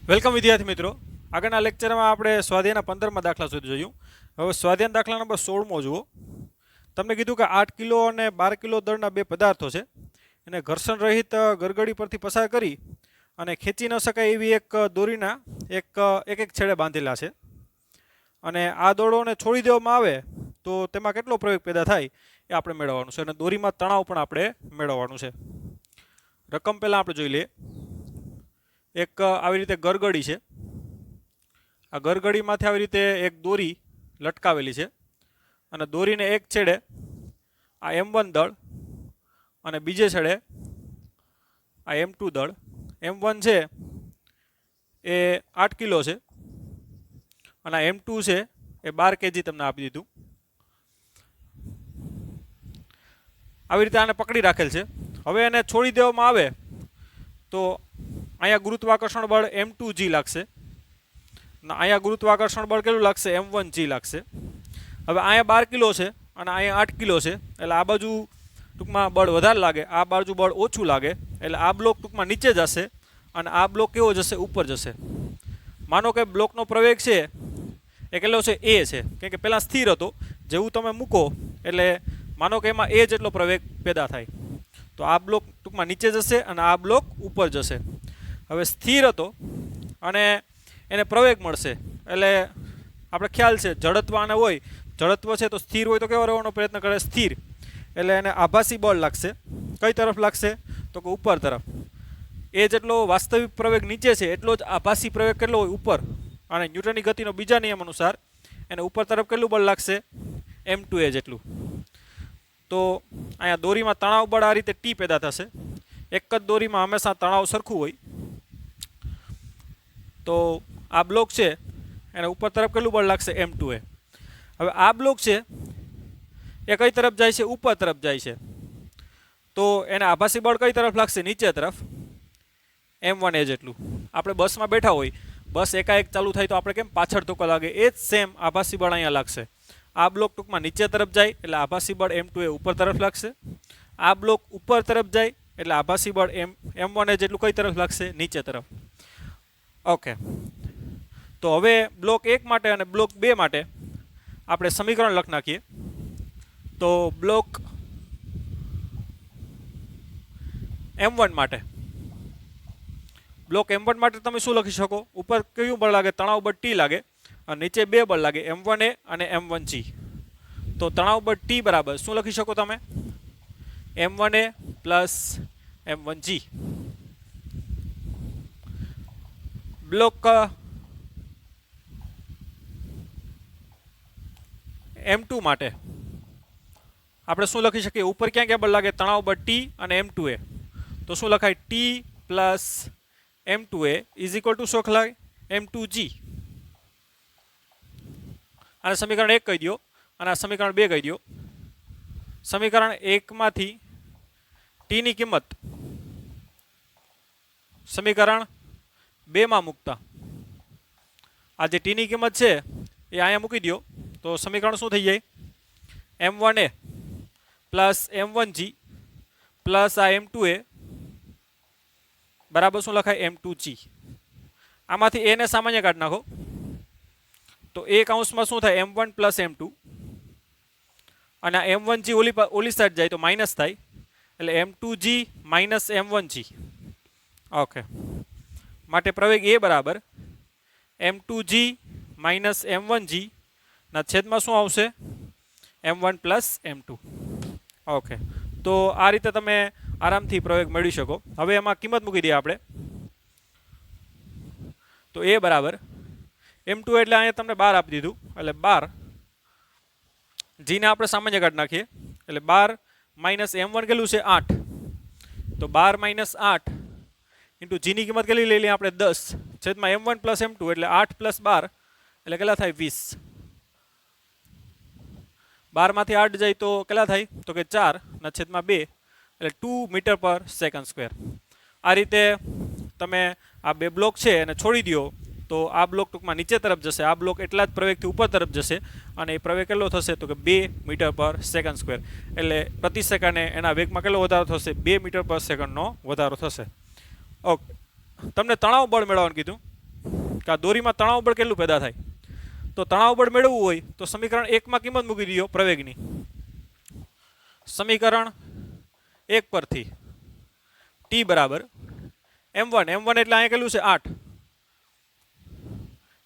Welcome વિદ્યાર્થી મિત્રો। આગળના લેક્ચરમાં આપણે સ્વાધ્યાયના 15મા દાખલા સુધી જોયું। હવે સ્વાધ્યાય દાખલા નંબર 16મો જુઓ। તમને કીધું કે 8 કિલો અને 12 કિલો દળના બે પદાર્થો છે, એને ઘર્ષણ રહિત ગરગડી પરથી પસાર કરી અને ખેંચી ન શકાય એવી એક દોરીના એક છેડે બાંધેલા છે, અને આ દોરડોને છોડી દેવામાં આવે તો તેમાં કેટલો પ્રવેગ પેદા થાય એ આપણે મેળવવાનું છે, અને દોરીમાં તણાવ પણ આપણે મેળવવાનું છે। રકમ પહેલાં આપણે જોઈ લઈએ। એક આવી રીતે ગરગડી છે, આ ગરગડીમાંથી આવી રીતે એક દોરી લટકાવેલી છે, અને દોરીને એક છેડે આ M1 દળ અને બીજે છેડે આ M2 દળ। M1 છે એ 8 કિલો છે અને M2 છે એ 12 kg તમને આપી દીધું। આવી રીતે આને પકડી રાખેલ છે। હવે એને છોડી દેવામાં આવે તો અહીંયા ગુરુત્વાકર્ષણ બળ M2G લાગશે, અને અહીંયા ગુરુત્વાકર્ષણ બળ કેટલું લાગશે? M1G લાગશે। હવે અહીંયા 12 કિલો છે અને અહીંયા 8 કિલો છે, એટલે આ બાજુ ટૂંકમાં બળ વધારે લાગે, આ બાજુ બળ ઓછું લાગે, એટલે આ બ્લોક ટૂંકમાં નીચે જશે અને આ બ્લોક કેવો જશે? ઉપર જશે। માનો કે બ્લોકનો પ્રવેગ છે એ કેટલો છે? A છે, કેમ કે પહેલાં સ્થિર હતો, જેવું તમે મૂકો એટલે માનો કે એમાં A જેટલો પ્રવેગ પેદા થાય, તો આ બ્લોક ટૂંકમાં નીચે જશે અને આ બ્લોક ઉપર જશે। હવે સ્થિર હતો અને એને પ્રવેગ મળશે, એટલે આપણે ખ્યાલ છે જડત્વ આને હોય, જડત્વ છે તો સ્થિર હોય તો કેવો રહેવાનો પ્રયત્ન કરે? સ્થિર। એટલે એને આભાસી બળ લાગશે। કઈ તરફ લાગશે? તો કે ઉપર તરફ। એ જેટલો વાસ્તવિક પ્રવેગ નીચે છે એટલો જ આભાસી પ્રવેગ કેટલો હોય? ઉપર। અને ન્યૂટનની ગતિનો બીજા નિયમ અનુસાર એને ઉપર તરફ કેટલું બળ લાગશે? M2A જેટલું। તો અહીંયા દોરીમાં તણાવ બળ આ રીતે T પેદા થશે। એક જ દોરીમાં હંમેશા તણાવ સરખું હોય, તો આ બ્લોક છે એને ઉપર તરફ કેટલું બળ લાગશે? M2A। હવે આ બ્લોક છે એ કઈ તરફ જાય છે? ઉપર તરફ જાય છે, તો એને આભાસી બળ કઈ તરફ લાગશે? નીચે તરફ, M1A જેટલું। આપણે બસમાં બેઠા હોય, બસ એકાએક ચાલુ થાય તો આપણે કેમ પાછળ ધોકા લાગે, એ જ સેમ આભાસી બળ અહીંયા લાગશે। આ બ્લોક ટૂંકમાં નીચે તરફ જાય એટલે આભાસી બળ M2A ઉપર તરફ લાગશે। આ બ્લોક ઉપર તરફ જાય એટલે આભાસી બળ M1A જેટલું કઈ તરફ લાગશે? નીચે તરફ। ઓકે, તો હવે બ્લોક 1 માટે અને બ્લોક 2 માટે આપણે સમીકરણ લખી નાખીએ। તો બ્લોક M1 માટે તમે શું લખી શકો? ઉપર કયું બળ લાગે? તણાવ બળ T લાગે, અને નીચે બે બળ લાગે, M1A અને M1G। તો તણાવ બળ T બરાબર શું લખી શકો તમે? M1A plus M1G। Block M2 માટે આપણે શું લખી શકીએ? ઉપર ક્યાં ક્યાં બળ લાગે? તણાવ બળ T અને M2A। તો શું લખાય? T plus M2A is equal to શું લખાય? M2G। આને સમીકરણ 1 કહી દો અને આ સમીકરણ 2 કહી દો। સમીકરણ 1 માંથી T ની કિંમત સમીકરણ 2 માં મૂકતા આ જે T ની કિંમત છે એ અહીંયા મૂકી દો, તો સમીકરણ શું થઈ જાય? M1A પ્લસ M1G પ્લસ આ M2A બરાબર શું લખાય? M2G। આમાંથી A ને સામાન્ય કાઢી નાખો, તો એ કૌંસમાં શું થાય? M1 પ્લસ M2, અને M1G ઓલી સાઈડ જાય તો માઇનસ થાય, એટલે M2G માઇનસ M1G। ઓકે, માટે પ્રવેગ A બરાબર M2G માઇનસ M1G ના છેદમાં શું આવશે? M1 plus M2। ઓકે, તો આ રીતે તમે આરામથી પ્રવેગ મેળવી શકો। હવે એમાં કિંમત મૂકી દઈએ આપણે। તો A બરાબર M2 એટલે અહીંયા તમને 12 આપી દીધું, એટલે 12 G ને આપણે સામાન્ય કાઢી નાખીએ, એટલે 12 માઇનસ M1 કેટલું છે? 8। તો 12 માઇનસ 8 ઇન્ટુ G ની કિંમત કેટલી લઈ લઈએ આપણે? 10 છેદમાં M1 પ્લસ M2 એટલે 8 પ્લસ 12 એટલે કેટલા થાય? 20। 12 માંથી 8 જાય તો કેટલા થાય? તો કે 4 ના છેદમાં 2 એટલે 2 મીટર પર સેકન્ડ સ્ક્વેર। આ રીતે તમે આ બે બ્લોક છે એને છોડી દો તો આ બ્લોક ટૂંકમાં નીચે તરફ જશે, આ બ્લોક એટલા જ પ્રવેગથી ઉપર તરફ જશે, અને એ પ્રવેગ કેટલો થશે? તો કે 2 મીટર પર સેકન્ડ સ્ક્વેર। એટલે પ્રતિ સેકન્ડે એના વેગમાં કેટલો વધારો થશે? 2 મીટર પર સેકન્ડનો વધારો થશે। ઓકે, તમને તણાવ બળ મેળવવાનું કીધું, કે આ દોરીમાં તણાવ બળ કેટલું પેદા થાય. તો તણાવ બળ મેળવવું હોય તો સમીકરણ 1 માં કિંમત મૂકી દો પ્રવેગની. સમીકરણ 1 પરથી T બરાબર m1 એટલે અહીંયા કેટલું છે 8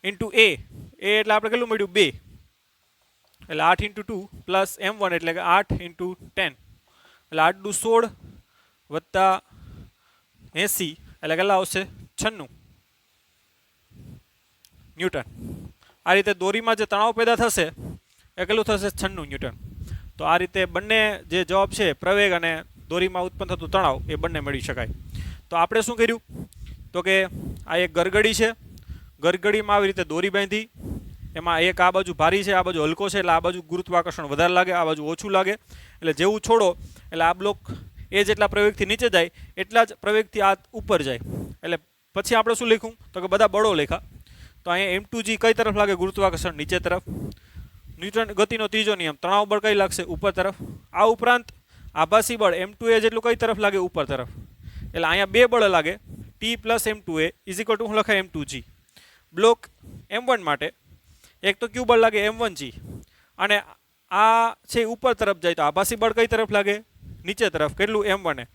ઇન્ટુ a એટલે આપણે કેટલું મળ્યું 2 એટલે 8 ઇન્ટુ 2 પ્લસ m1 એટલે કે 8 ઇન્ટુ 10 એટલે 8 દુ 16 વત્તા 80 એટલે કેટલા આવશે 96 ન્યૂટન. આ રીતે દોરીમાં જે તણાવ પેદા થશે એ કેટલું થશે 96 ન્યૂટન. તો આ રીતે બંને જે જવાબ છે પ્રવેગ અને દોરીમાં ઉત્પન્ન થતું તણાવ એ બંને મેળવી શકાય. તો આપણે શું કર્યું તો કે આ એક ગરગડી છે, ગરગડીમાં આવી રીતે દોરી બાંધી, એમાં એક આ બાજુ ભારી છે, આ બાજુ હલકો છે, એટલે આ બાજુ ગુરુત્વાકર્ષણ વધારે લાગે, આ બાજુ ઓછું લાગે. એટલે જેવું છોડો એટલે આ બ્લોક એ જેટલા પ્રવેગથી નીચે જાય એટલા જ પ્રવેગથી આ ઉપર જાય. એટલે પછી આપણે શું લખ્યું તો કે બધા બળો લખ્યા. તો અહીંયા m2g કઈ તરફ લાગે ગુરુત્વાકર્ષણ નીચે તરફ. ન્યૂટન ગતિનો ત્રીજો નિયમ તણાવ બળ કઈ લાગશે ઉપર તરફ. આ ઉપરાંત આભાસી બળ m2a જેટલું કઈ તરફ લાગે ઉપર તરફ. એટલે અહીંયા બે બળ લાગે T plus m2a is equal two હું લખાય m2g. બ્લોક m1 માટે એક તો ક્યુ બળ લાગે m1g અને આ છે ઉપર તરફ જાય તો આભાસી બળ કઈ તરફ લાગે નીચે તરફ કેટલું m1a.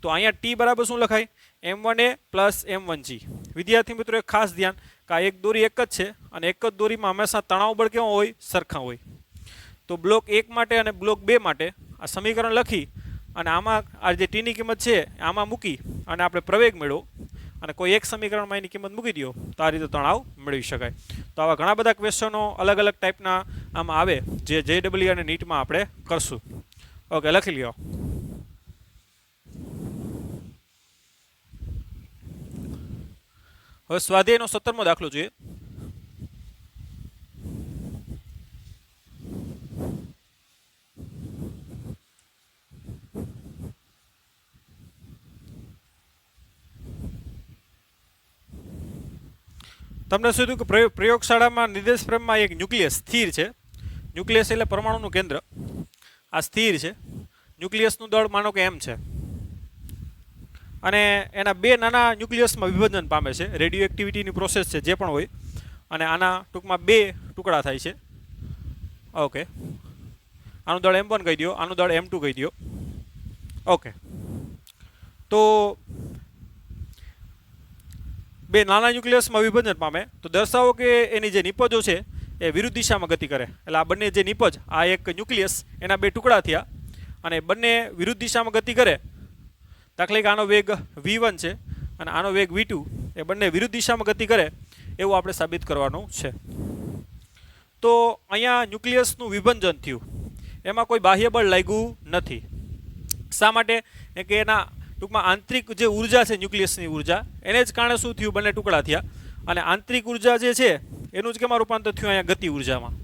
તો અહીંયા T બરાબર શું લખાય m1a પ્લસ m1g. વિદ્યાર્થી મિત્રો એક ખાસ ધ્યાન કે આ એક દોરી એક જ છે અને એક જ દોરીમાં હંમેશા તણાવ બળ કેવો હોય સરખા હોય. તો બ્લોક 1 માટે અને બ્લોક 2 માટે આ સમીકરણ લખી અને આમાં આ જે ટીની કિંમત છે આમાં મૂકી અને આપણે પ્રવેગ મેળવો અને કોઈ એક સમીકરણમાં એની કિંમત મૂકી દો તો આ રીતે તણાવ મેળવી શકાય. તો આવા ઘણા બધા ક્વેશ્ચનો અલગ અલગ ટાઈપના આમાં આવે જે JEE અને નીટમાં આપણે કરશું. ઓકે, લખી લ્યો. હવે સ્વાધ્યાયનો 17મો દાખલો જોઈએ. તમને શું થયું કે પ્રયોગશાળામાં નિર્દેશ ફ્રેમમાં એક ન્યુક્લિયસ સ્થિર છે. ન્યુક્લિયસ એટલે પરમાણુનું કેન્દ્ર. આ સ્થિર છે. ન્યુક્લિયસનું દળ માનો કે m છે અને એના બે નાના ન્યુક્લિયસમાં વિભાજન પામે છે. રેડિયો એક્ટિવિટીની પ્રોસેસ છે જે પણ હોય અને આના ટૂંકમાં બે ટુકડા થાય છે. ઓકે, આનું દળ m1 કહી દો, આનું દળ m2 કહી દો. ઓકે, તો બે નાના ન્યુક્લિયસમાં વિભાજન પામે તો દર્શાવો કે એની જે નિપજો છે એ વિરુદ્ધ દિશામાં ગતિ કરે. એટલે આ બંને જે નિપજ આ એક ન્યુક્લિયસ એના બે ટુકડા થયા અને બંને વિરુદ્ધ દિશામાં ગતિ કરે. દાખલા કે આનો વેગ v1 છે અને આનો વેગ v2 એ બંને વિરુદ્ધ દિશામાં ગતિ કરે એવું આપણે સાબિત કરવાનું છે. તો અહીંયા ન્યુક્લિયસનું વિભાજન થયું, એમાં કોઈ બાહ્ય બળ લાગ્યું નથી. શા માટે કે એના ટૂંકમાં આંતરિક જે ઉર્જા છે ન્યુક્લિયસની ઉર્જા એને જ કારણે શું થયું બંને ટુકડા થયા અને આંતરિક ઉર્જા જે છે એનું જ કેમાં રૂપાંતર થયું અહીંયા ગતિ ઉર્જામાં.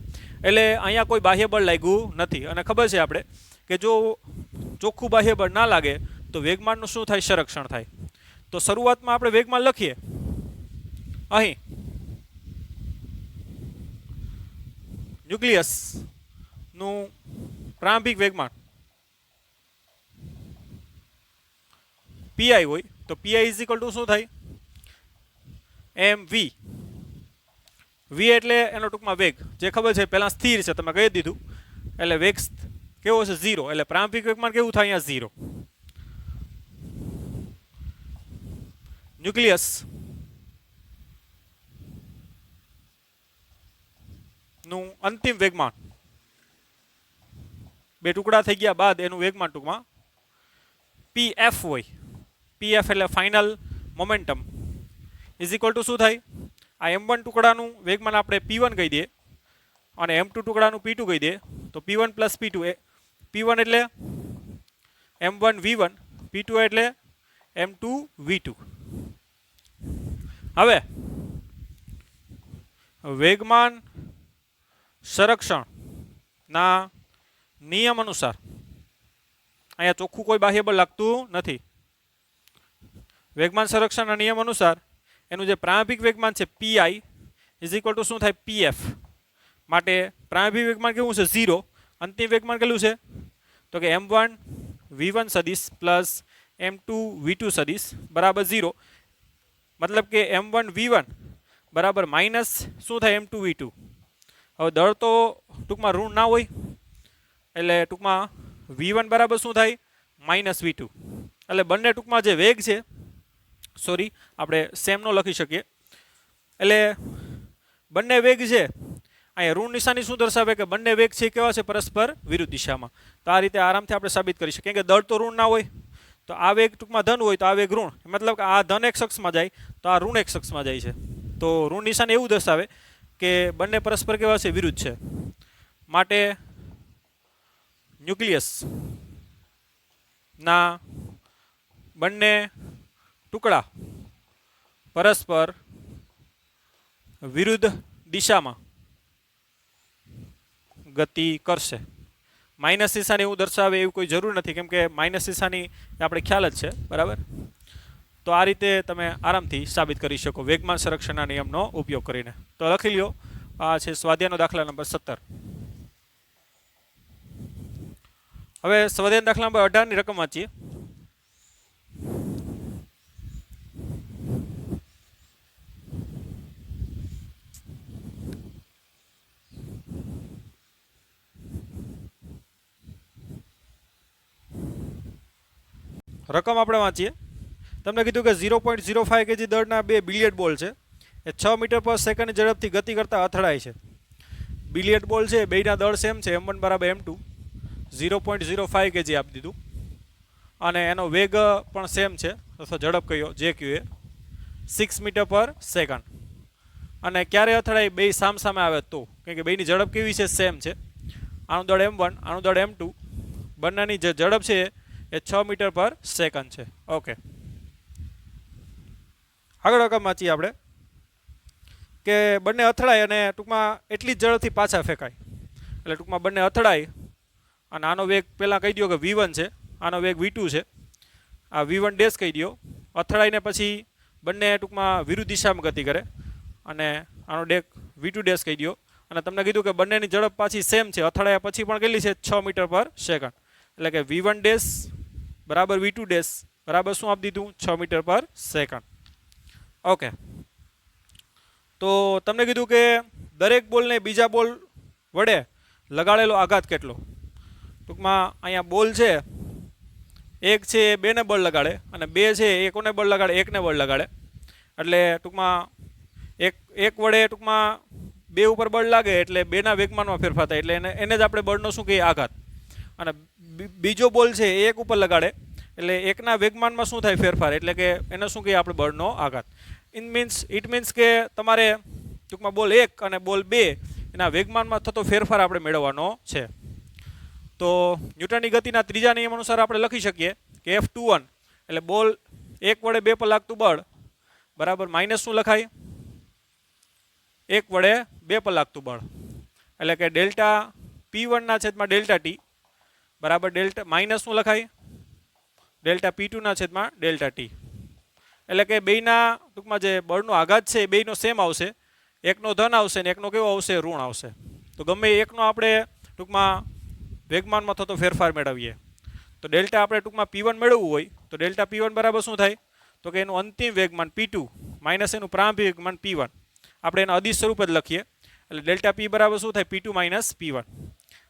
એટલે અહીંયા કોઈ બાહ્ય બળ લાગ્યું નથી. અને ખબર છે આપણે કે જો ચોખ્ખું બાહ્ય બળ ના લાગે તો વેગમાનનું શું થાય સંરક્ષણ થાય. તો શરૂઆતમાં આપણે વેગમાન લખીએ અહીં ન્યુક્લિયસનું પ્રારંભિક વેગમાન pi હોય તો pi ઇઝ ઇક્વલ ટુ શું થાય mv. v એટલે એનો ટૂંકમાં વેગ જે ખબર છે પહેલાં સ્થિર છે તમે કહી દીધું એટલે વેગ કેવો છે 0 એટલે પ્રારંભિક વેગમાન કેવું થાય અહીંયા 0. ન્યુક્લિયસ નું અંતિમ વેગમાન બે ટુકડા થઈ ગયા બાદ એનું વેગમાન ટૂંકમાં pf હોય. pf એટલે final momentum is equal to શું થાય આ m1 ટુકડાનું વેગમાન આપણે p1 કહી દઈએ અને m2 ટુકડાનું p2 કહી દઈએ. તો p1 પ્લસ p2 એ p1 એટલે m1 v1, p2 એટલે m2 v2. હવે વેગમાન સંરક્ષણના નિયમ અનુસાર અહીંયા ચોખ્ખું કોઈ બાહ્ય બળ લાગતું નથી. વેગમાન સંરક્ષણના નિયમ અનુસાર એનું જે પ્રારંભિક વેગમાન છે pi ઇઝ ઇક્વલ ટુ શું થાય pf. માટે પ્રારંભિક વેગમાન કેવું છે 0, અંતિમ વેગમાન કેટલું છે તો કે m1 v1 સદિશ પ્લસ m2 v2 સદિશ બરાબર 0. મતલબ કે m1 v1 બરાબર માઇનસ શું થાય M2V2. હવે દળ તો ટૂંકમાં ઋણ ના હોય એટલે ટૂંકમાં V1 બરાબર શું થાય -V2. એટલે બંને ટૂંકમાં જે વેગ છે સોરી આપણે સેમ નો લખી શકીએ એટલે બંને વેગ છે અહીંયા ઋણ નિશાની શું દર્શાવે કે બંને વેગ છે કેવા છે પરસ્પર વિરુદ્ધ દિશામાં. તો આ રીતે આરામથી આપણે સાબિત કરી શકીએ કે દળ તો ઋણ ના હોય તો આ વેગ ટૂંકમાં ધન હોય તો આ વેગ ઋણ મતલબ કે આ ધન એક શખ્સમાં જાય તો આ ઋણ એક શખ્સમાં જાય છે. તો ઋણ નિશાની એવું દર્શાવે કે બંને પરસ્પર કેવા છે વિરુદ્ધ છે. માટે ન્યુક્લિયસ ના બંને ટુકડા પરસ્પર વિરુદ્ધ દિશામાં ગતિ કરશે. માઇનસ નિશાની એવું દર્શાવે એવું કોઈ જરૂર નથી કેમ કે માઇનસ નિશાની આપણે ખ્યાલ જ છે બરાબર. તો આ રીતે તમે આરામથી સાબિત કરી શકો વેગમાન સંરક્ષણના નિયમનો ઉપયોગ કરીને. તો લખી લ્યો આ છે સ્વાધ્યાયનો દાખલા નંબર 17. હવે સ્વાધ્યાય દાખલા નંબર 18 ની રકમ વાંચીએ. રકમ આપણે વાંચીએ. તમને કીધું કે 0.05 kg દળના બે બિલિયર્ડ બોલ છે એ 6 મીટર પર સેકન્ડની ઝડપથી ગતિ કરતા અથડાય છે. બિલિયર્ડ બોલ છે બેયના દળ સેમ છે M1 બરાબર M2 0.05 kg આપી દીધું અને એનો વેગ પણ સેમ છે અથવા ઝડપ કયો જે ક્યુ એ 6 મીટર પર સેકન્ડ. અને ક્યારે અથડાય બે સામ સામે આવે તો કેમ કે બેયની ઝડપ કેવી છે સેમ છે. આનું દળ M1 આનું દળ M2 બંનેની જે ઝડપ છે એ 6 મીટર પર સેકન્ડ છે. ઓકે આગળ રકમ વાંચીએ આપણે કે બંને અથડાય અને ટૂંકમાં એટલી જ ઝડપથી પાછા ફેંકાય. એટલે ટૂંકમાં બંને અથડાય અને આનો વેગ પહેલાં કહી દો કે V1 છે આનો વેગ V2 છે. આ V1 ડેશ કહી દો. અથડાઈને પછી બંને ટૂંકમાં વિરુદ્ધ દિશામાં ગતિ કરે અને આનો ડેક V2 ડેશ કહી દો. અને તમને કીધું કે બંનેની ઝડપ પાછી સેમ છે અથડાયા પછી પણ કેટલી છે 6 મીટર પર સેકન્ડ. એટલે કે V1 ડેશ બરાબર V2 ડેશ બરાબર શું આપી દીધું 6 મીટર પર સેકન્ડ. ઓકે તો તમને કીધું કે દરેક બોલને બીજા બોલ વડે લગાડેલો આઘાત કેટલો. ટૂંકમાં અહીંયા બોલ છે એક છે એ બેને બળ લગાડે અને બે છે એ કોને બળ લગાડે એકને બળ લગાડે. એટલે ટૂંકમાં એક વડે ટૂંકમાં બે ઉપર બળ લાગે એટલે બેના વેગમાનમાં ફેરફાર થાય એટલે એને જ આપણે બળનો શું કહીએ આઘાત. અને બીજો બોલ છે એ એક ઉપર લગાડે એટલે એકના વેગમાનમાં શું થાય ફેરફાર એટલે કે એને શું કહીએ આપણે બળનો આઘાત. ઇટ મીન્સ કે તમારે ટૂંકમાં બોલ 1 અને બોલ 2 એના વેગમાનમાં થતો ફેરફાર આપણે મેળવવાનો છે. તો ન્યૂટનની ગતિના ત્રીજા નિયમ અનુસાર આપણે લખી શકીએ કે F21 એટલે બોલ 1 વડે 2 પર લાગતું બળ બરાબર માઇનસ શું લખાય 1 વડે 2 પર લાગતું બળ એટલે કે ડેલ્ટા P1 ના છેદમાં ડેલ્ટા T બરાબર ડેલ્ટા માઇનસ શું લખાય ડેલ્ટા P2 ના છેદમાં ડેલ્ટા T. એટલે કે બેયના ટૂંકમાં જે બળનો આઘાત છે એ બેયનો સેમ આવશે. એકનો ધન આવશે ને એકનો કેવો આવશે ઋણ આવશે. તો ગમે એકનો આપણે ટૂંકમાં વેગમાનમાં થતો ફેરફાર મેળવીએ તો ડેલ્ટા આપણે ટૂંકમાં P1 મેળવવું હોય તો ડેલ્ટા P1 બરાબર શું થાય તો કે એનું અંતિમ વેગમાન P2 માઇનસ એનું પ્રારંભિક વેગમાન P1 આપણે એના અદિશ સ્વરૂપે જ લખીએ. એટલે ડેલ્ટા P બરાબર શું થાય P2 માઇનસ P1.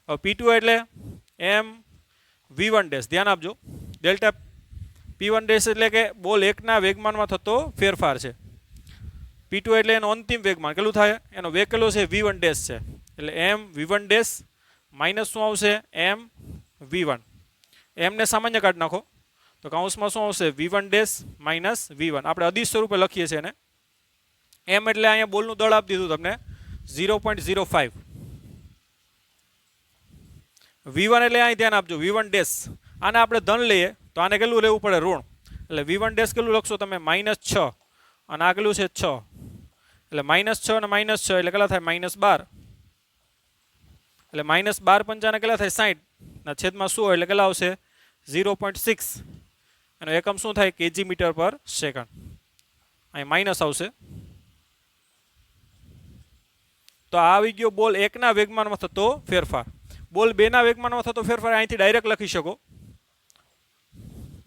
હવે P2 એટલે M V1 ડેશ ધ્યાન આપજો. ડેલ્ટા P1 ડેશ એટલે કે બોલ એકના વેગમાનમાં થતો ફેરફાર છે. P2 એટલે એનો અંતિમ વેગમાન કેટલું થાય એનો વેગ કેટલો છે V1 ડેશ છે એટલે M V1 ડેશ માઇનસ શું આવશે M V1. M ને સામાન્ય કાઢી નાખો તો કૌંસમાં શું આવશે V1 ડેશ માઇનસ V1. આપણે અદિશ સ્વરૂપે લખીએ છીએ એને M એટલે અહીંયા બોલનું દળ આપી દીધું તમને 0.05. V1 એટલે અહીં ધ્યાન આપજો V1 ડેશ આને આપણે ધન લઈએ તો આને કેટલું લેવું પડે ઋણ એટલે V1 ડેશ કેટલું લખશો તમે -6 અને આ કેટલું છે 6 એટલે -6 અને -6 એટલે કેટલા થાય -12 એટલે -12 પંચાને કેટલા થાય 60 ના છેદમાં 100 એટલે કેટલા આવશે 0.6 એનો એકમ શું થાય kg મીટર પર સેકન્ડ. અહીં માઇનસ આવશે તો આ આવી ગયો બોલ એકના વેગમાનમાં થતો ફેરફાર. બોલ બેના વેગમાનમાં થતો ફેરફાર અહીંથી ડાયરેક્ટ લખી શકો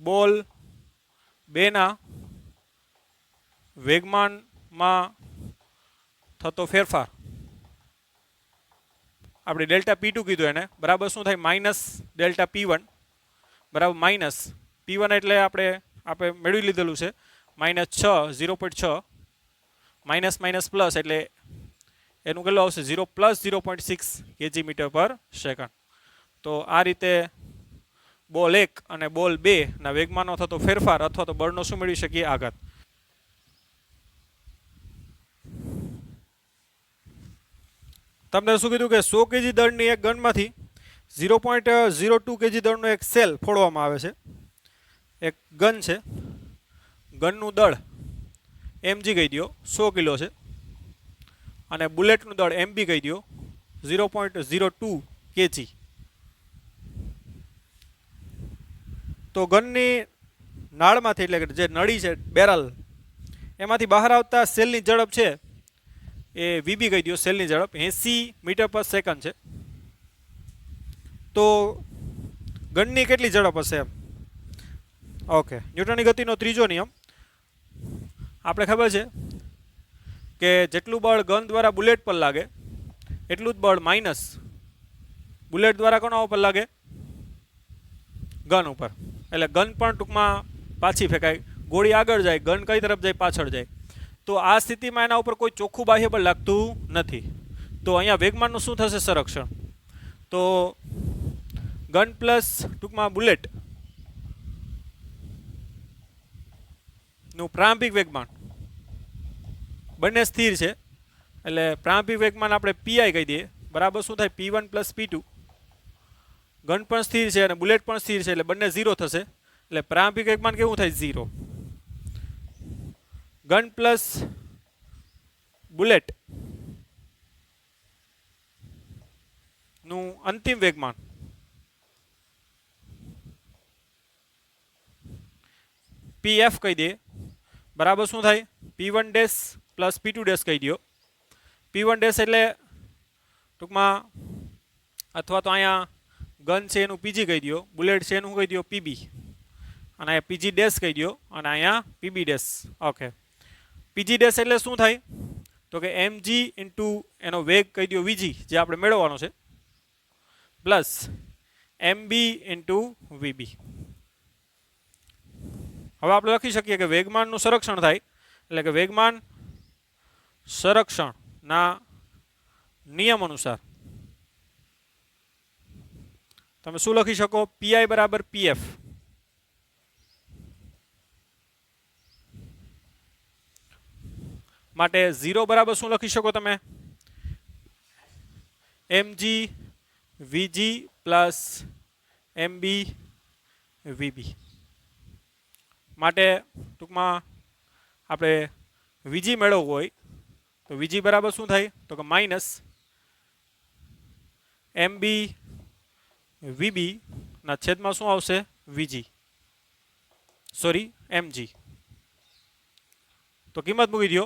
બોલ બેના વેગમાનમાં થતો ફેરફાર આપણે ડેલ્ટા P2 કીધું એને બરાબર શું થાય માઇનસ ડેલ્ટા P1 બરાબર માઇનસ P1 એટલે આપણે મેળવી લીધેલું છે -6 0.6 માઇનસ માઇનસ પ્લસ એટલે એનું કેટલું આવશે 0 + 0.6 kg/s. તો આ રીતે બોલ 1 અને બોલ 2 ના વેગમાંનો થતો ફેરફાર અથવા તો બળનો શું મેળવી શકીએ આઘાત. તમને શું કીધું કે 100 kg દળની એક ગનમાંથી 0.02 kg દળનો એક સેલ ફોડવામાં આવે છે. એક ગન છે, ગનનું દળ mg કહી દો 100 કિલો છે અને બુલેટનું દળ mb કહી દો 0.02 kg. તો ગનની નાળમાંથી એટલે કે જે નળી છે બેરલ એમાંથી બહાર આવતા સેલની ઝડપ છે એ vb કહી દો સેલની ઝડપ 80 મીટર/સેકન્ડ છે. તો ગનની કેટલી ઝડપ હશે એમ? ઓકે, ન્યૂટનની ગતિનો ત્રીજો નિયમ આપણે ખબર છે કે જેટલું બળ ગન દ્વારા બુલેટ પર લાગે એટલું જ બળ માઇનસ બુલેટ દ્વારા કોના ઉપર લાગે? ગન ઉપર. એટલે ગન પણ ટૂંકમાં પાછી ફેંકાય, ગોળી આગળ જાય, ગન કઈ તરફ જાય? પાછળ જાય. તો આ સ્થિતિમાં એના ઉપર કોઈ ચોખ્ખું બાહ્ય બળ લાગતું નથી. તો અહીંયા વેગમાનનું શું થશે? સંરક્ષણ. તો ગન પ્લસ ટૂંકમાં બુલેટ નું પ્રારંભિક વેગમાન બંને સ્થિર છે એટલે પ્રારંભિક વેગમાન આપણે pi કહી દઈએ બરાબર શું થાય P1 + P2. ગન પણ સ્થિર છે અને બુલેટ પણ સ્થિર છે એટલે બંને 0 થશે એટલે પ્રારંભિક વેગમાન કેવું થાય? 0. ગન પ્લસ બુલેટ નું અંતિમ વેગમાન pf કહી દઈએ બરાબર શું થાય P1 dash plus P2 dash કહી દો. P1 ડેશ એટલે ટૂંકમાં અથવા તો અહીંયા ગન છે એનું PG કહી દો, બુલેટ છે એનું કહી દો PB અને અહીંયા PG ડેશ કહી દો અને અહીંયા PB dash. Okay, PG dash એટલે શું થાય? તો કે mg ઇન્ટુ એનો વેગ કહી દો vg જે આપણે મેળવવાનો છે પ્લસ mb ઇન્ટુ vb. હવે આપણે લખી શકીએ કે વેગમાનનું સંરક્ષણ થાય એટલે કે વેગમાન સંરક્ષણના નિયમ અનુસાર તમે શું લખી શકો? pi બરાબર pf. માટે 0 બરાબર શું લખી શકો તમે? mg vg plus mb vb. માટે ટૂંકમાં આપણે vg મેળવવું હોય તો vg બરાબર શું થાય? તો કે માઇનસ mb vb ના છેદમાં શું આવશે? vg sorry mg. તો કિંમત મૂકી દો.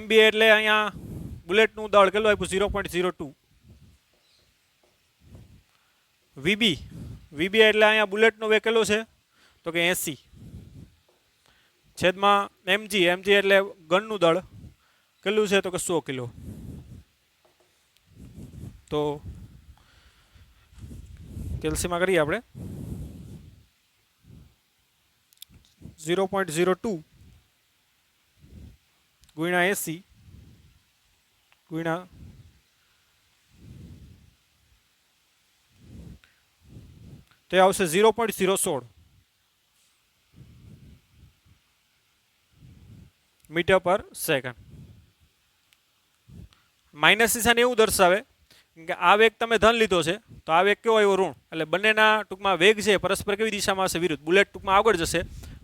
mb એટલે અહીંયા બુલેટનું દળ કેટલું આપ્યું? 0.02. vb એટલે અહીંયા બુલેટનો વેગ કેટલો છે? તો કે 80 છેદમાં mg એટલે ગનનું દળ કેટલું છે? તો કે 100 કિલો. તો કેલ્સીમાં કરીએ આપણે 0.02 ગુણ્યા 80 ગુણ્યા તે આવશે 0.016 મીટર/સેકન્ડ. માઇનસ નિશાની એવું દર્શાવે કે આ વેગ તમે ધન લીધો છે તો આ વેગ કેવો આવ્યો? ઋણ. એટલે બંનેના ટૂંકમાં વેગ છે પરસ્પર કેવી દિશામાં હશે? વિરુદ્ધ. બુલેટ ટૂંકમાં આગળ જશે,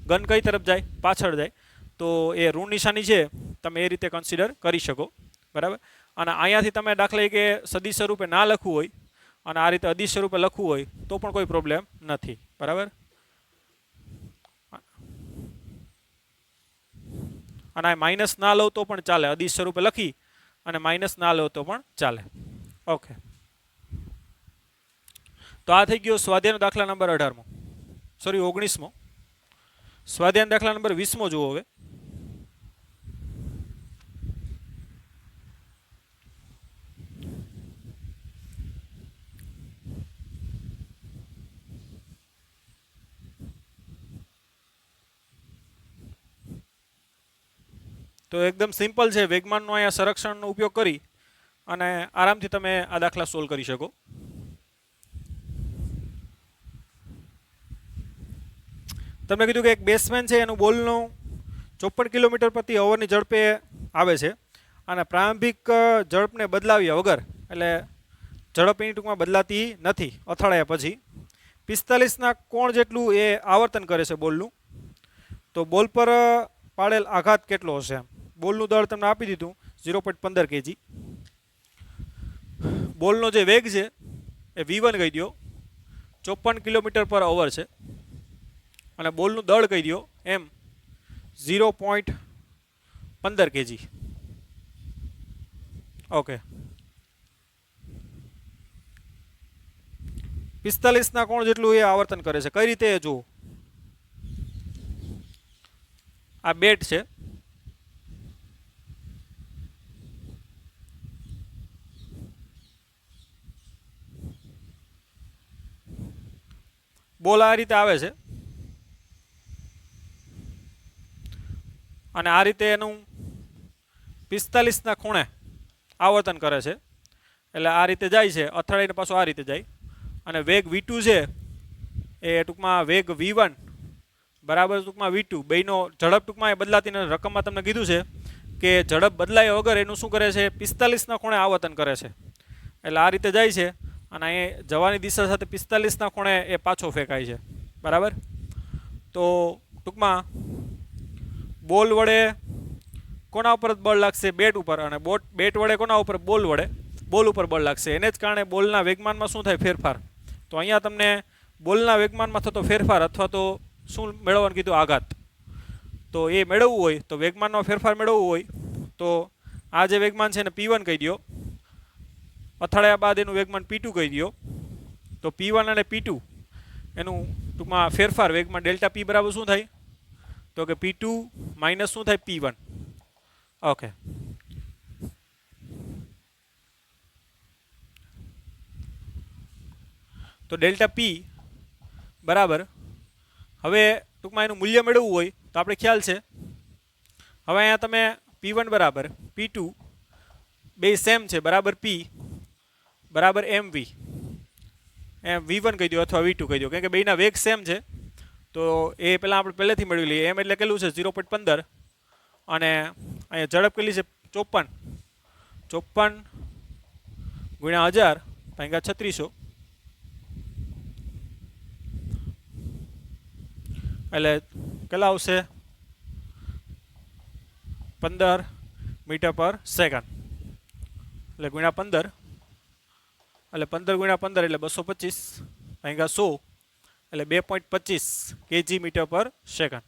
ગન કઈ તરફ જાય? પાછળ જાય. તો એ ઋણ નિશાની છે તમે એ રીતે કન્સિડર કરી શકો બરાબર. અને અહીંયાથી તમે દાખલા તરીકે સદિશ સ્વરૂપે ના લખવું હોય અને આ રીતે અદિશ સ્વરૂપે લખવું હોય તો પણ કોઈ પ્રોબ્લેમ નથી બરાબર. અને માઇનસ ના લો તો પણ ચાલે, અદિશ સ્વરૂપે લખી અને માઇનસ ના લો તો પણ ચાલે. ઓકે, તો આ થઈ ગયો સ્વાધ્યાયનો દાખલા નંબર 18મો, સોરી 19મો. સ્વાધ્યાય દાખલા નંબર 20મો જુઓ. હવે તો એકદમ સિમ્પલ છે, વેગમાનનો અહીંયા સંરક્ષણનો ઉપયોગ કરી અને આરામથી તમે આ દાખલા સોલ્વ કરી શકો. તમે કીધું કે એક બેટ્સમેન છે એનું બોલનું 54 કિલોમીટર પ્રતિ અવરની ઝડપે આવે છે અને પ્રારંભિક ઝડપને બદલાવ્યા વગર, એટલે ઝડપ એની ટૂંકમાં બદલાતી નથી અથડાયા પછી, 45ના કોણ જેટલું એ આવર્તન કરે છે બોલનું, તો બોલ પર પાડેલ આઘાત કેટલો હશે? બોલનું દળ તમને આપી દીધું 0.15 kg. બોલનો જે વેગ છે એ v1 કહી દો, 54 કિલોમીટર પર અવર છે, અને બોલનું દળ કહી દો એમ 0.15 kg. ઓકે, 45ના કોણ જેટલું એ આવર્તન કરે છે. કઈ રીતે એ જુઓ, આ બેટ છે, બોલ આ રીતે આવે છે અને આ રીતે એનું 45ના ખૂણે આવર્તન કરે છે, એટલે આ રીતે જાય છે, અથડાઈને પાછું આ રીતે જાય, અને વેગ v2 છે એ ટૂંકમાં વેગ v1 બરાબર ટૂંકમાં v2, બેયનો ઝડપ ટૂંકમાં એ બદલાતી નથી. રકમમાં તમને કીધું છે કે ઝડપ બદલાયા વગર એનું શું કરે છે, 45ના ખૂણે આવર્તન કરે છે, એટલે આ રીતે જાય છે અને અહીં જવાની દિશા સાથે 45ના ખૂણે એ પાછો ફેંકાય છે. બરાબર, તો ટૂંકમાં બોલ વડે કોના ઉપર બળ લાગશે? બેટ ઉપર, અને બેટ વડે કોના ઉપર? બોલ વડે બોલ ઉપર બળ લાગશે. એને જ કારણે બોલના વેગમાનમાં શું થાય? ફેરફાર. તો અહીંયા તમને બોલના વેગમાનમાં થતો ફેરફાર અથવા તો શું મેળવવાનું કીધું? આઘાત. તો એ મેળવવું હોય તો વેગમાનમાં ફેરફાર મેળવવું હોય તો આ જે વેગમાન છે એને p1 કહી દો, અથડાયા બાદ એનું વેગમાન p2 કહી દો, તો p1 અને p2 એનું ટૂંકમાં ફેરફાર વેગમાન ડેલ્ટા p બરાબર શું થાય? તો કે p2 માઇનસ શું થાય? p1. ઓકે, તો ડેલ્ટા p બરાબર, હવે ટૂંકમાં એનું મૂલ્ય મેળવવું હોય તો આપણે ખ્યાલ છે, હવે અહીંયા તમે p1 બરાબર p2 બે સેમ છે બરાબર p બરાબર mv, એમ v1 કહી દો અથવા v2 કહી દો, કેમ કે બેયના વેગ સેમ છે, તો એ પહેલાં આપણે પહેલેથી મેળવી લઈએ. એમ એટલે કેટલું છે? 0.15, અને અહીંયા ઝડપ કેટલી છે? 54 ગુણ્યા 1000 ભાગ્યા 3600, એટલે કેટલા આવશે? 15 મીટર પર સેકન્ડ, એટલે ગુણ્યા 15, એટલે 15 ગુણ્યા 15 એટલે 225 ભાગ્યા 100, એટલે 2.25 kg મીટર પર સેકન્ડ.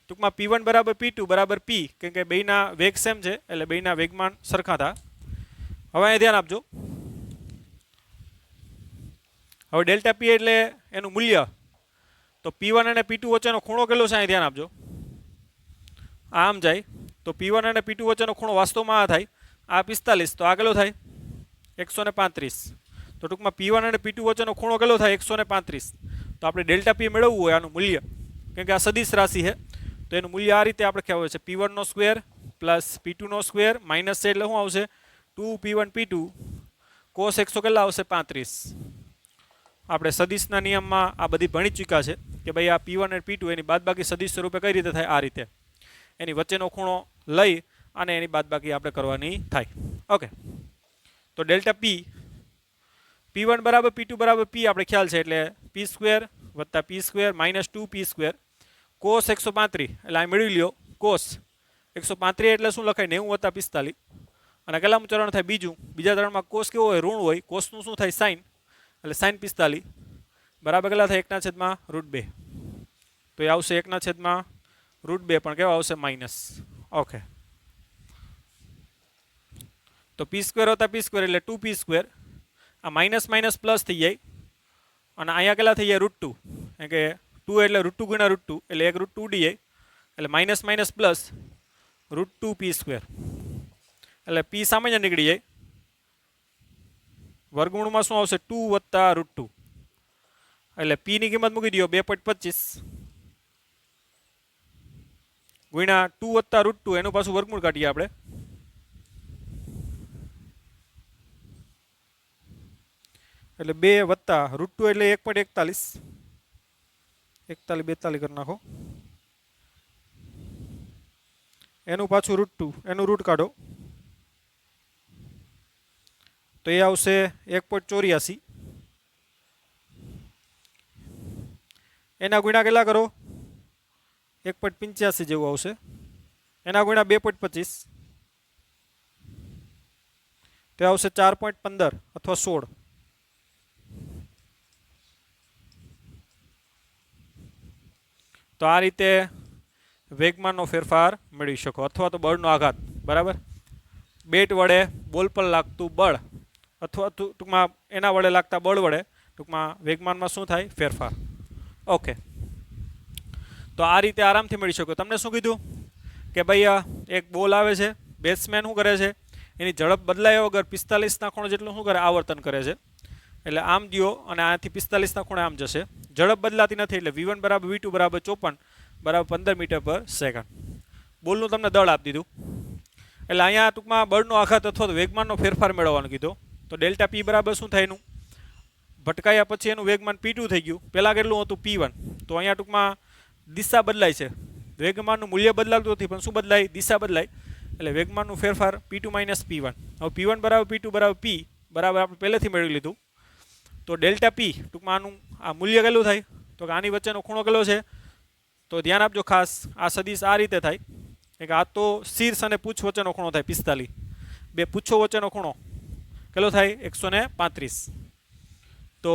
ટૂંકમાં p1 બરાબર p2 બરાબર p, કેમ કે બેયના વેગ સેમ છે એટલે બેયના વેગમાન સરખા હતા. હવે અહીં ધ્યાન આપજો, હવે ડેલ્ટા p એટલે એનું મૂલ્ય, તો p1 અને p2 વચ્ચેનો ખૂણો કેટલો છે? અહીં ધ્યાન આપજો, આમ જાય તો p1 અને p2 વચ્ચેનો ખૂણો વાસ્તવમાં આ થાય, આ 45, તો આ કેટલો થાય? 135. તો ટૂંકમાં p1 અને p2 વચ્ચેનો ખૂણો કેટલો થાય? 135. તો આપણે ડેલ્ટા p મેળવવું હોય આનું મૂલ્ય, કેમ કે આ સદિશ રાશિ છે, તો એનું મૂલ્ય આ રીતે આપણે ખ્યાલ હોય છે, p1 square plus p2 square minus છે એટલે શું આવશે? 2p1 p2 cos 100 કેટલા આવશે? 35. આપણે સદિશના નિયમમાં આ બધી ભણી ચૂક્યા છે કે ભાઈ આ p1 અને p2 એની બાદબાકી સદિશ સ્વરૂપે કઈ રીતે થાય? આ રીતે એની વચ્ચેનો ખૂણો લઈ અને એની બાદબાકી આપણે કરવાની થાય. ઓકે, તો ડેલ્ટા p1 બરાબર p2 બરાબર p આપણે ખ્યાલ છે, એટલે p સ્ક્વેર વત્તા p square minus 2p square cos 135, એટલે આ મેળવી લ્યો cos 135 એટલે શું લખાય? 90 વત્તા 45, અને કેટલામું ચરણ થાય? બીજા ચરણમાં cos કેવો હોય? ઋણ હોય. cosનું શું થાય? sin, એટલે sin 45 બરાબર કેટલા થાય? 1/√2, તો એ આવશે 1/√2, પણ કેવા આવશે? માઇનસ. ઓકે, તો p સ્ક્વેર વત્તા p સ્ક્વેર એટલે 2p સ્ક્વેર, આ માઇનસ માઇનસ પ્લસ થઈ જાય, અને અહીંયા કેટલા થઈ જાય? √2, કેમ કે 2 એટલે √2 ગુણ્યા √2 એટલે 1√2 ડી જાય, એટલે minus minus plus √2p square, એટલે p સામાન્ય નીકળી જાય, વર્ગમૂળમાં શું આવશે? 2 વત્તા √2, એટલે p ની કિંમત મૂકી દો 2.25 ગુણ્યા 2 વત્તા √2 એનું પાછું વર્ગમૂળ કાઢીએ આપણે. એટલે 2 વત્તા √2 એટલે 1.41. 41 42 કરી નાખો. એનું પાછું √2 એનું રૂટ કાઢો તો એ આવશે 1.84. એના ગુણ્યા કેટલા કરો 1.85 જેવું આવશે. એના ગુણ્યા 2.25 તે આવશે 4.15 અથવા 16. તો આ રીતે વેગમાનનો ફેરફાર મેળવી શકો અથવા તો બળનો આઘાત. બરાબર, બેટ વડે બોલ પર લાગતું બળ અથવા ટૂંકમાં એના વડે લાગતા બળ વડે ટૂંકમાં વેગમાનમાં શું થાય ફેરફાર. ઓકે, તો આ રીતે આરામથી મળી શકો. તમને શું કીધું કે ભાઈ એક બોલ આવે છે, બેટ્સમેન શું કરે છે એની ઝડપ બદલાયા વગર 45ના ખૂણે જેટલું શું કરે આવર્તન કરે છે. એટલે આમ દિયો અને આથી 45ના ખૂણે આમ જશે. ઝડપ બદલાતી નથી એટલે v1 બરાબર v2 બરાબર 54 બરાબર 15 મીટર પર સેકન્ડ. બોલનું તમને દળ આપી દીધું. એટલે અહીંયા ટૂંકમાં બળનો આઘાત અથવા તો વેગમાનનો ફેરફાર મેળવવાનું કીધું. તો ડેલ્ટા પી બરાબર શું થાય એનું ભટકાયા પછી એનું વેગમાન p2 થઈ ગયું. પહેલાં કેટલું હતું p1. તો અહીંયા ટૂંકમાં દિશા બદલાય છે. વેગમાનનું મૂલ્ય બદલાતું નથી પણ શું બદલાય દિશા બદલાય. એટલે વેગમાનનું ફેરફાર p2 માઇનસ p1. હવે p1 બરાબર p2 બરાબર p બરાબર આપણે પહેલેથી મેળવી લીધું. તો ડેલ્ટા પી ટૂંકમાં આનું આ મૂલ્ય કેટલું થાય તો કે આની વચ્ચેનો ખૂણો કેટલો છે. તો ધ્યાન આપજો ખાસ, આ સદિશ આ રીતે થાય કે આ તો શીર્ષ અને પૂછ વચ્ચેનો ખૂણો થાય 45. બે પૂછો વચ્ચેનો ખૂણો કેટલો થાય 135. તો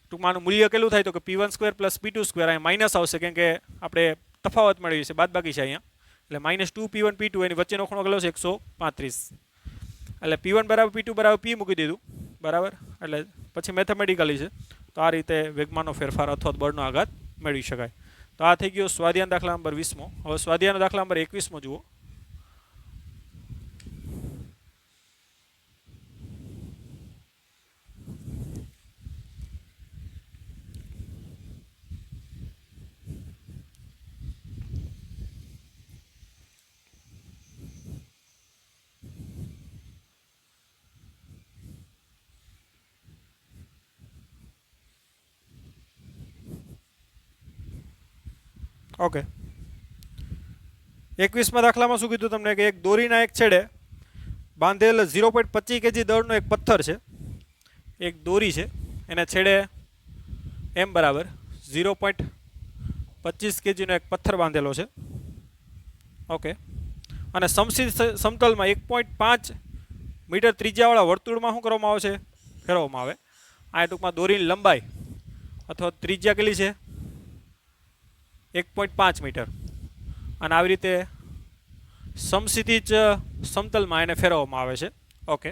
ટૂંકમાં આનું મૂલ્ય કેટલું થાય તો કે p1² + p2². અહીંયા માઇનસ આવશે કેમ કે આપણે તફાવત મેળવી છે, બાદબાકી છે અહીંયા. એટલે -2p1 p2 એની વચ્ચેનો ખૂણો કેટલો છે 135. એટલે p1 બરાબર p2 બરાબર p મૂકી દીધું. બરાબર, એટલે પછી મેથેમેટિકલી છે. તો આ રીતે વેગમાનનો ફેરફાર અથવા બળનો આઘાત મેળવી શકાય. તો આ થઈ ગયો સ્વાધ્યાય દાખલા નંબર 20મો. હવે સ્વાધ્યાયનો દાખલા નંબર 21મો જુઓ. ઓકે, 21મા દાખલામાં શું કીધું તમને કે એક દોરીના એક છેડે બાંધેલ 0.25 kg દળનો એક પથ્થર છે. એક દોરી છે એના છેડે m બરાબર 0.25 kgનો એક પથ્થર બાંધેલો છે. ઓકે, અને સમતલમાં 1.5 મીટર ત્રિજ્યાવાળા વર્તુળમાં શું કરવામાં આવે છે ફેરવવામાં આવે. આ ટૂંકમાં દોરીની લંબાઈ અથવા ત્રિજ્યા કેટલી છે 1.5 મીટર. અને આવી રીતે સમક્ષિતિજ સમતલમાં એને ફેરવવામાં આવે છે. ઓકે,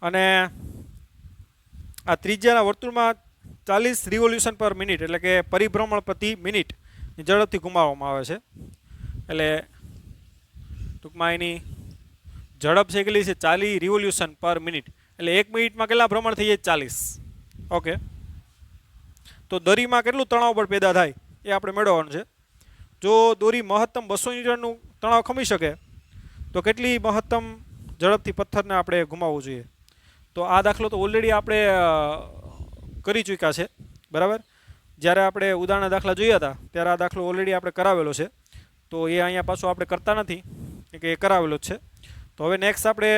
અને આ ત્રિજ્યાના વર્તુળમાં 40 રિવોલ્યુશન પર મિનિટ એટલે કે પરિભ્રમણ પ્રતિ મિનિટની ઝડપથી ઘુમાવવામાં આવે છે. એટલે ટૂંકમાં એની ઝડપ છે કેટલી છે 40 રિવોલ્યુશન પર મિનિટ. એટલે 1 મિનિટમાં કેટલા ભ્રમણ થઈ જાય 40. ઓકે, તો દોરીમાં કેટલું તણાવ બળ પેદા થાય એ આપણે મેળવવાનું છે. જો દોરી મહત્તમ 200 ન્યૂટનનું તણાવ ખમી શકે તો કેટલી મહત્તમ ઝડપથી પથ્થરને આપણે ઘુમાવવું જોઈએ. તો આ દાખલો તો ઓલરેડી આપણે કરી ચૂક્યા છે. બરાબર, જ્યારે આપણે ઉદાહરણના દાખલા જોયા હતા ત્યારે આ દાખલો ઓલરેડી આપણે કરાવેલો છે. તો એ અહીંયા પાછો આપણે કરતા નથી કે એ કરાવેલો જ છે. તો હવે નેક્સ્ટ આપણે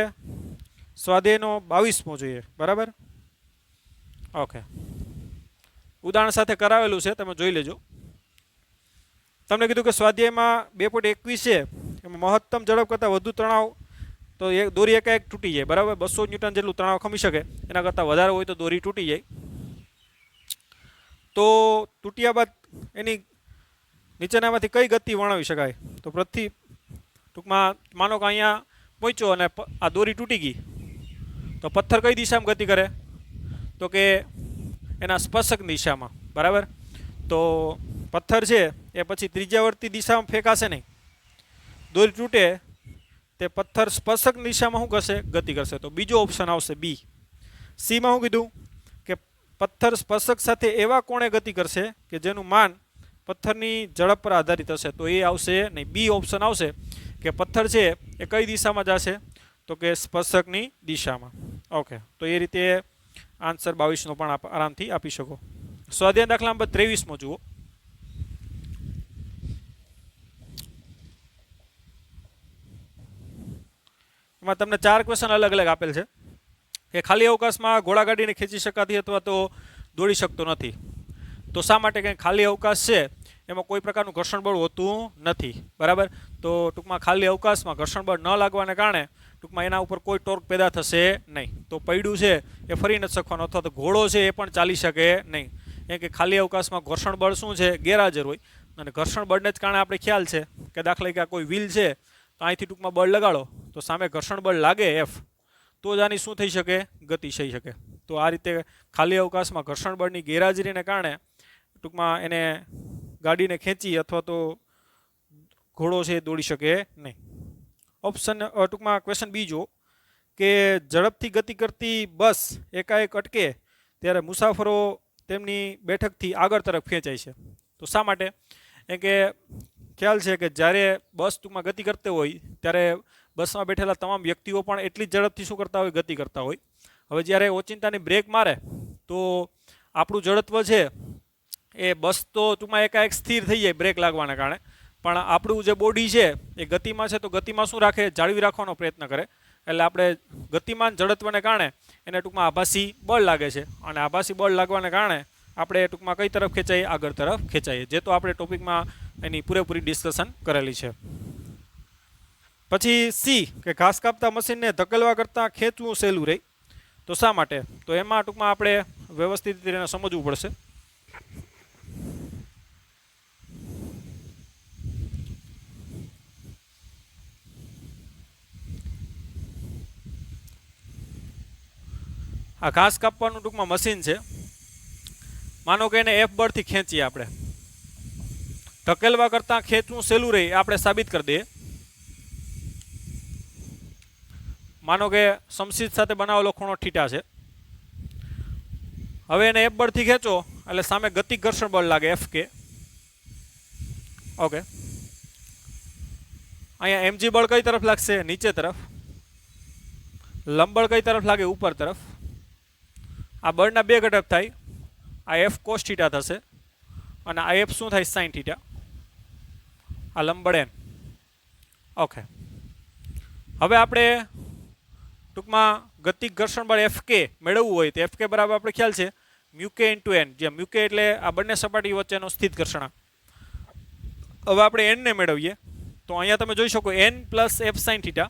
સ્વાધ્યાયનો 22મો જોઈએ. બરાબર, ઓકે, ઉદાહરણ સાથે કરાવેલું છે, તમે જોઈ લેજો. તમને કીધું કે સ્વાધ્યાયમાં 2.21 છે એમાં મહત્તમ ઝડપ કરતાં વધુ તણાવ તો એ દોરી એકાએક તૂટી જાય. બરાબર, 200 ન્યૂટન જેટલું તણાવ ખમી શકે, એના કરતાં વધારે હોય તો દોરી તૂટી જાય. તો તૂટ્યા બાદ એની નીચેનામાંથી કઈ ગતિ વર્ણવી શકાય તો પ્રતિ ટૂંકમાં માનો કે અહીંયા પહોંચ્યો અને આ દોરી તૂટી ગઈ તો પથ્થર કઈ દિશામાં ગતિ કરે તો કે એના સ્પર્શક દિશામાં. બરાબર, તો પથ્થર છે એ પછી ત્રિજ્યાવર્તી દિશામાં ફેંકાશે નહીં. દોરી તૂટે તે પથ્થર સ્પર્શક દિશામાં શું કરશે ગતિ કરશે. તો બીજો ઓપ્શન આવશે બી. સીમાં શું કીધું કે પથ્થર સ્પર્શક સાથે એવા કોણે ગતિ કરશે કે જેનું માન પથ્થરની ઝડપ પર આધારિત હશે તો એ આવશે નહીં. બી ઓપ્શન આવશે કે પથ્થર છે એ કઈ દિશામાં જશે તો કે સ્પર્શકની દિશામાં. ઓકે, તો એ રીતે આન્સર 22નો પણ આરામથી આપી શકો. સ્વાધ્યાય દાખલા નંબર 23 જુઓ. એમાં તમને 4 ક્વેશ્ચન અલગ અલગ આપેલ છે કે ખાલી અવકાશમાં ઘોડાગાડીને ખેંચી શકાતી અથવા તો દોડી શકતો નથી. તો શા માટે? કે ખાલી અવકાશ છે એમાં કોઈ પ્રકારનું ઘર્ષણ બળ હોતું નથી, બરાબર. તો ટૂંકમાં ખાલી અવકાશમાં ઘર્ષણ બળ ન લાગવાને કારણે ટૂંકમાં એના ઉપર કોઈ ટોર્ક પેદા થશે નહીં. તો પૈડું છે એ ફરી નથી શકવાનું, અથવા તો ઘોડો છે એ પણ ચાલી શકે નહીં. કેમ કે ખાલી અવકાશમાં ઘર્ષણ બળ શું છે? ગેરહાજર હોય. અને ઘર્ષણ બળને જ કારણે આપણે ખ્યાલ છે કે દાખલા તરીકે કોઈ વ્હીલ છે તો અહીંથી ટૂંકમાં બળ લગાડો તો સામે ઘર્ષણ બળ લાગે એફ, તો જ આની શું થઈ શકે? ગતિ થઈ શકે. તો આ રીતે ખાલી અવકાશમાં ઘર્ષણ બળની ગેરહાજરીને કારણે ટૂંકમાં એને ગાડીને ખેંચી અથવા તો ઘોડો છે દોડી શકે નહીં. ઓપ્શન ટૂંકમાં ક્વેશ્ચન બી જો કે ઝડપથી ગતિ કરતી બસ એકાએક અટકે ત્યારે મુસાફરો તેમની બેઠકથી આગળ તરફ ખેંચાય છે. તો શા માટે? એ કે ખ્યાલ છે કે જ્યારે બસ ટૂંકમાં ગતિ કરતી હોય ત્યારે બસમાં બેઠેલા તમામ વ્યક્તિઓ પણ એટલી જ ઝડપથી શું કરતા હોય? ગતિ કરતા હોય. હવે જ્યારે ઓચિંતાની બ્રેક મારે તો આપણું જડત્વ છે એ બસ તો ટૂંકમાં એકાએક સ્થિર થઈ જાય બ્રેક લાગવાના કારણે, પણ આપણું જે બોડી છે એ ગતિમાં છે તો ગતિમાં શું રાખે? જાળવી રાખવાનો પ્રયત્ન કરે. એટલે આપણે ગતિમાન જડત્વને કારણે એને ટૂંકમાં આભાસી બળ લાગે છે, અને આભાસી બળ લાગવાને કારણે આપણે ટૂંકમાં કઈ તરફ ખેંચાઈએ? આગળ તરફ ખેંચાઈએ. જે તો આપણે ટોપિકમાં એની પૂરેપૂરી ડિસ્કશન કરેલી છે. પછી સી કે ઘાસ કાપતા મશીનને ધકેલવા કરતાં ખેંચવું સહેલું રહે. તો શા માટે? તો એમાં ટૂંકમાં આપણે વ્યવસ્થિત રીતે એને સમજવું પડશે. આ ઘાસ કાપવાનું ટૂંકમાં મશીન છે. માનો કે એને એફ બળથી ખેંચીએ આપણે. ધકેલવા કરતાં ખેંચવું સહેલું રહે આપણે સાબિત કરી દઈએ. માનો કે સમશીત સાથે બનાવેલો ખૂણો થીટા છે. હવે એને એફ બળથી ખેંચો એટલે સામે ગતિ ઘર્ષણ બળ લાગે એફ કે. ઓકે, અહીંયા એમજી બળ કઈ તરફ લાગશે? નીચે તરફ. લંબબળ કઈ તરફ લાગે? ઉપર તરફ. આ બળના બે ઘટક થાય. આ એફ કોસ થીટા થશે અને આ એફ શું થાય? Sine theta. આ લંબબળ એન. ઓકે, હવે આપણે ટૂંકમાં ગતિ ઘર્ષણ બળ એફ કે મેળવવું હોય તો એફ કે બરાબર આપણે ખ્યાલ છે મ્યુ કે ઇન્ટુ એન, જ્યાં મ્યુ કે એટલે આ બંને સપાટી વચ્ચેનો સ્થિત ઘર્ષણાંક. હવે આપણે એનને મેળવીએ તો અહીંયા તમે જોઈ શકો N plus F sine theta.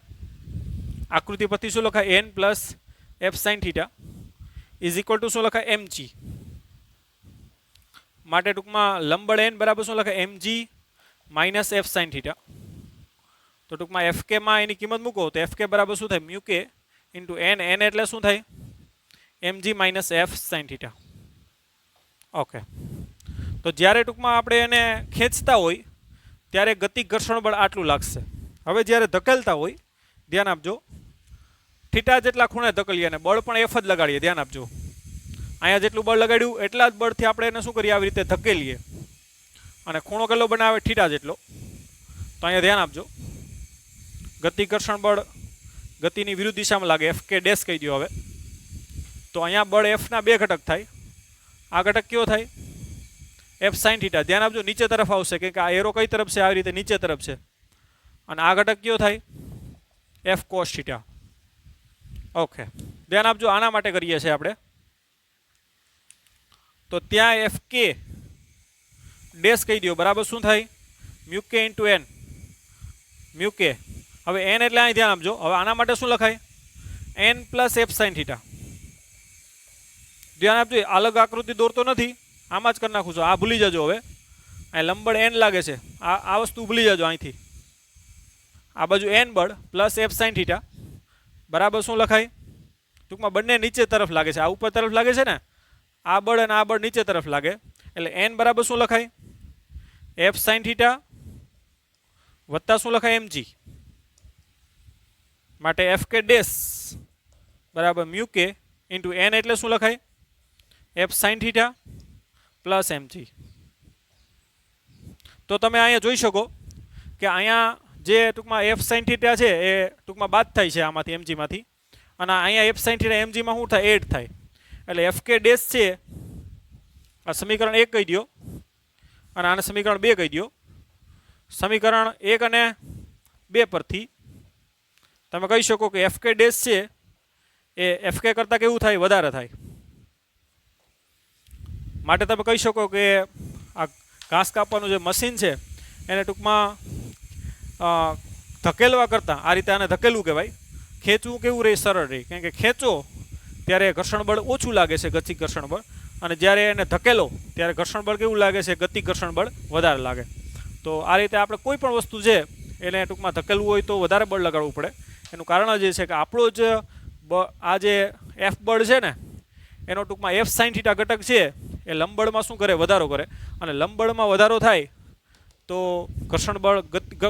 આકૃતિ પરથી શું લખાય? N plus F sine theta is equal to શું લખાય? એમજી. માટે ટૂંકમાં લંબબળ એન બરાબર શું લખાય? Mg minus F sine theta. તો ટૂંકમાં એફ કેમાં એની કિંમત મૂકો તો એફ કે બરાબર શું થાય? Mu k into N. N એટલે શું થાય? Mg minus F sine theta. Okay, તો જ્યારે ટૂંકમાં આપણે એને ખેંચતા હોય ત્યારે ગતિ ઘર્ષણ બળ આટલું લાગશે. હવે જ્યારે ધકેલતા હોય ધ્યાન આપજો, થીટા જેટલા ખૂણે ધકેલીએ અને બળ પણ એફ જ લગાડીએ. ધ્યાન આપજો, અહીંયા જેટલું બળ લગાડ્યું એટલા જ બળથી આપણે એને શું કરીએ? આવી રીતે ધકેલીએ અને ખૂણો કેટલો બનાવે? થીટા જેટલો. તો અહીંયા ધ્યાન આપજો, ગતિ ઘર્ષણ બળ ગતિની વિરુદ્ધ દિશામાં લાગે. એફ કે ડેશ કહી દો. હવે તો અહીંયા બળ એફના બે ઘટક થાય. આ ઘટક કયો થાય? F sine theta. ધ્યાન આપજો, નીચે તરફ આવશે કે આ એરો કઈ તરફ છે? આવી રીતે નીચે તરફ છે. અને આ ઘટક કયો થાય? F cos theta. ઓકે, ધ્યાન આપજો, આના માટે કરીએ છીએ આપણે. તો ત્યાં એફ કે ડેશ કહી દો બરાબર શું થાય? Mu k into N. Mu કે. હવે એન એટલે અહીં ધ્યાન આપજો. હવે આના માટે શું લખાય? N plus F sine theta. ધ્યાન આપજો, અલગ આકૃતિ દોરતો નથી, આમાં જ કરી નાખું છું. આ ભૂલી જજો. હવે અહીં લંબબળ એન લાગે છે, આ વસ્તુ ભૂલી જજો. અહીંથી આ બાજુ એન બળ પ્લસ એફ સાઇન થીટા બરાબર શું લખાય? ટૂંકમાં બંને નીચે તરફ લાગે છે. આ ઉપર તરફ લાગે છે ને, આ બળ અને આ બળ નીચે તરફ લાગે. એટલે એન બરાબર શું લખાય? એફ સાઇન થીટા વત્તા શું લખાય? એમજી. માટે એફ કે ડેશ બરાબર મ્યુ કે ઇન્ટુ એન એટલે શું લખાય? F sine theta plus mg. તો તમે અહીંયા જોઈ શકો કે અહીંયા જે ટૂંકમાં એફ સાઇન થીટા છે એ ટૂંકમાં બાદ થાય છે આમાંથી એમજીમાંથી, અને અહીંયા એફ સાઇન થીટા એમજીમાં શું થાય, એડ થાય. એટલે એફ કે ડેશ છે આ સમીકરણ 1 કહી દો અને આને સમીકરણ 2 કહી દો. સમીકરણ 1 અને 2 પરથી તમે કહી શકો કે એફ કે ડેશ છે એ એફ કે કરતાં કેવું થાય, વધારે થાય. માટે તમે કહી શકો કે આ ઘાસ કાપવાનું જે મશીન છે એને ટૂંકમાં ધકેલવા કરતાં આ રીતે આને ધકેલવું કહેવાય. ખેંચવું કેવું રહે, સરળ રહે. કારણ કે ખેંચો ત્યારે ઘર્ષણ બળ ઓછું લાગે છે, ગતિ ઘર્ષણ બળ, અને જ્યારે એને ધકેલો ત્યારે ઘર્ષણ બળ કેવું લાગે છે, ગતિ ઘર્ષણ બળ વધારે લાગે. તો આ રીતે આપણે કોઈ પણ વસ્તુ છે એને ટૂંકમાં ધકેલવું હોય તો વધારે બળ લગાડવું પડે. એનું કારણ જ એ છે કે આપણો જ આ જે એફ બળ છે ને એનો ટૂંકમાં એફ સાઇન થીટા ઘટક છે એ લંબબળમાં શું કરે, વધારો કરે. અને લંબબળમાં વધારો થાય તો ઘર્ષણ બળ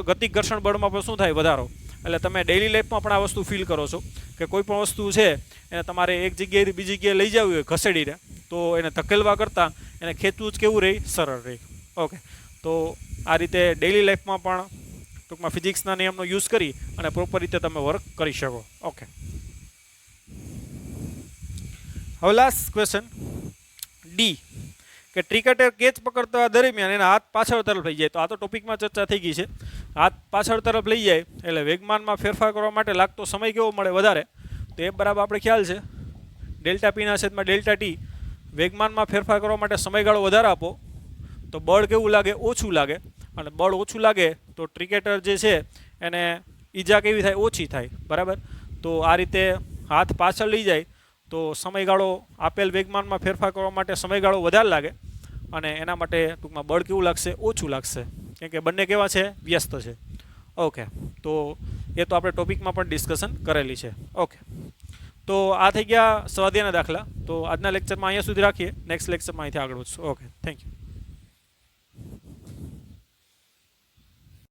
ગતિ ઘર્ષણ બળમાં પણ શું થાય, વધારો. એટલે તમે ડેઇલી લાઈફમાં પણ આ વસ્તુ ફીલ કરો છો કે કોઈ પણ વસ્તુ છે એને તમારે એક જગ્યાએથી બીજી જગ્યાએ લઈ જવી હોય ઘસેડીને, તો એને ધકેલવા કરતાં એને ખેંચવું જ કેવું રહે, સરળ રહે. ઓકે, તો આ રીતે ડેઇલી લાઈફમાં પણ ટૂંકમાં ફિઝિક્સના નિયમનો યુઝ કરી અને પ્રોપર રીતે તમે વર્ક કરી શકો. ઓકે, હવે લાસ્ટ ક્વેશ્ચન ડી, કે ક્રિકેટર કેચ પકડતા દરમિયાન એના હાથ પાછળ તરફ લઈ જાય. તો આ તો ટોપિકમાં ચર્ચા થઈ ગઈ છે. હાથ પાછળ તરફ લઈ જાય એટલે વેગમાનમાં ફેરફાર કરવા માટે લાગતો સમય કેવો મળે, વધારે. તો એ બરાબર આપણે ખ્યાલ છે, ડેલ્ટા પીના છેદમાં ડેલ્ટા ટી. વેગમાનમાં ફેરફાર કરવા માટે સમયગાળો વધારે આપો તો બળ કેવું લાગે, ઓછું લાગે. અને બળ ઓછું લાગે તો ક્રિકેટર જે છે એને ઈજા કેવી થાય, ઓછી થાય. બરાબર. તો આ રીતે હાથ પાછળ લઈ જાય તો સમયગાળો આપેલ વેગમાનમાં ફેરફાર કરવા માટે સમયગાળો વધારે લાગે, અને એના માટે ટૂંકમાં બળ કેવું લાગશે, ઓછું લાગશે. કેમ કે બંને કેવા છે, વ્યસ્ત છે. ઓકે, તો એ તો આપણે ટોપિકમાં પણ ડિસ્કશન કરેલી છે. ઓકે, તો આ થઈ ગયા સ્વાધ્યાયના દાખલા. તો આજના લેક્ચરમાં અહીંયા સુધી રાખીએ. નેક્સ્ટ લેક્ચરમાં અહીંથી આગળ વધશું. Okay, thank you.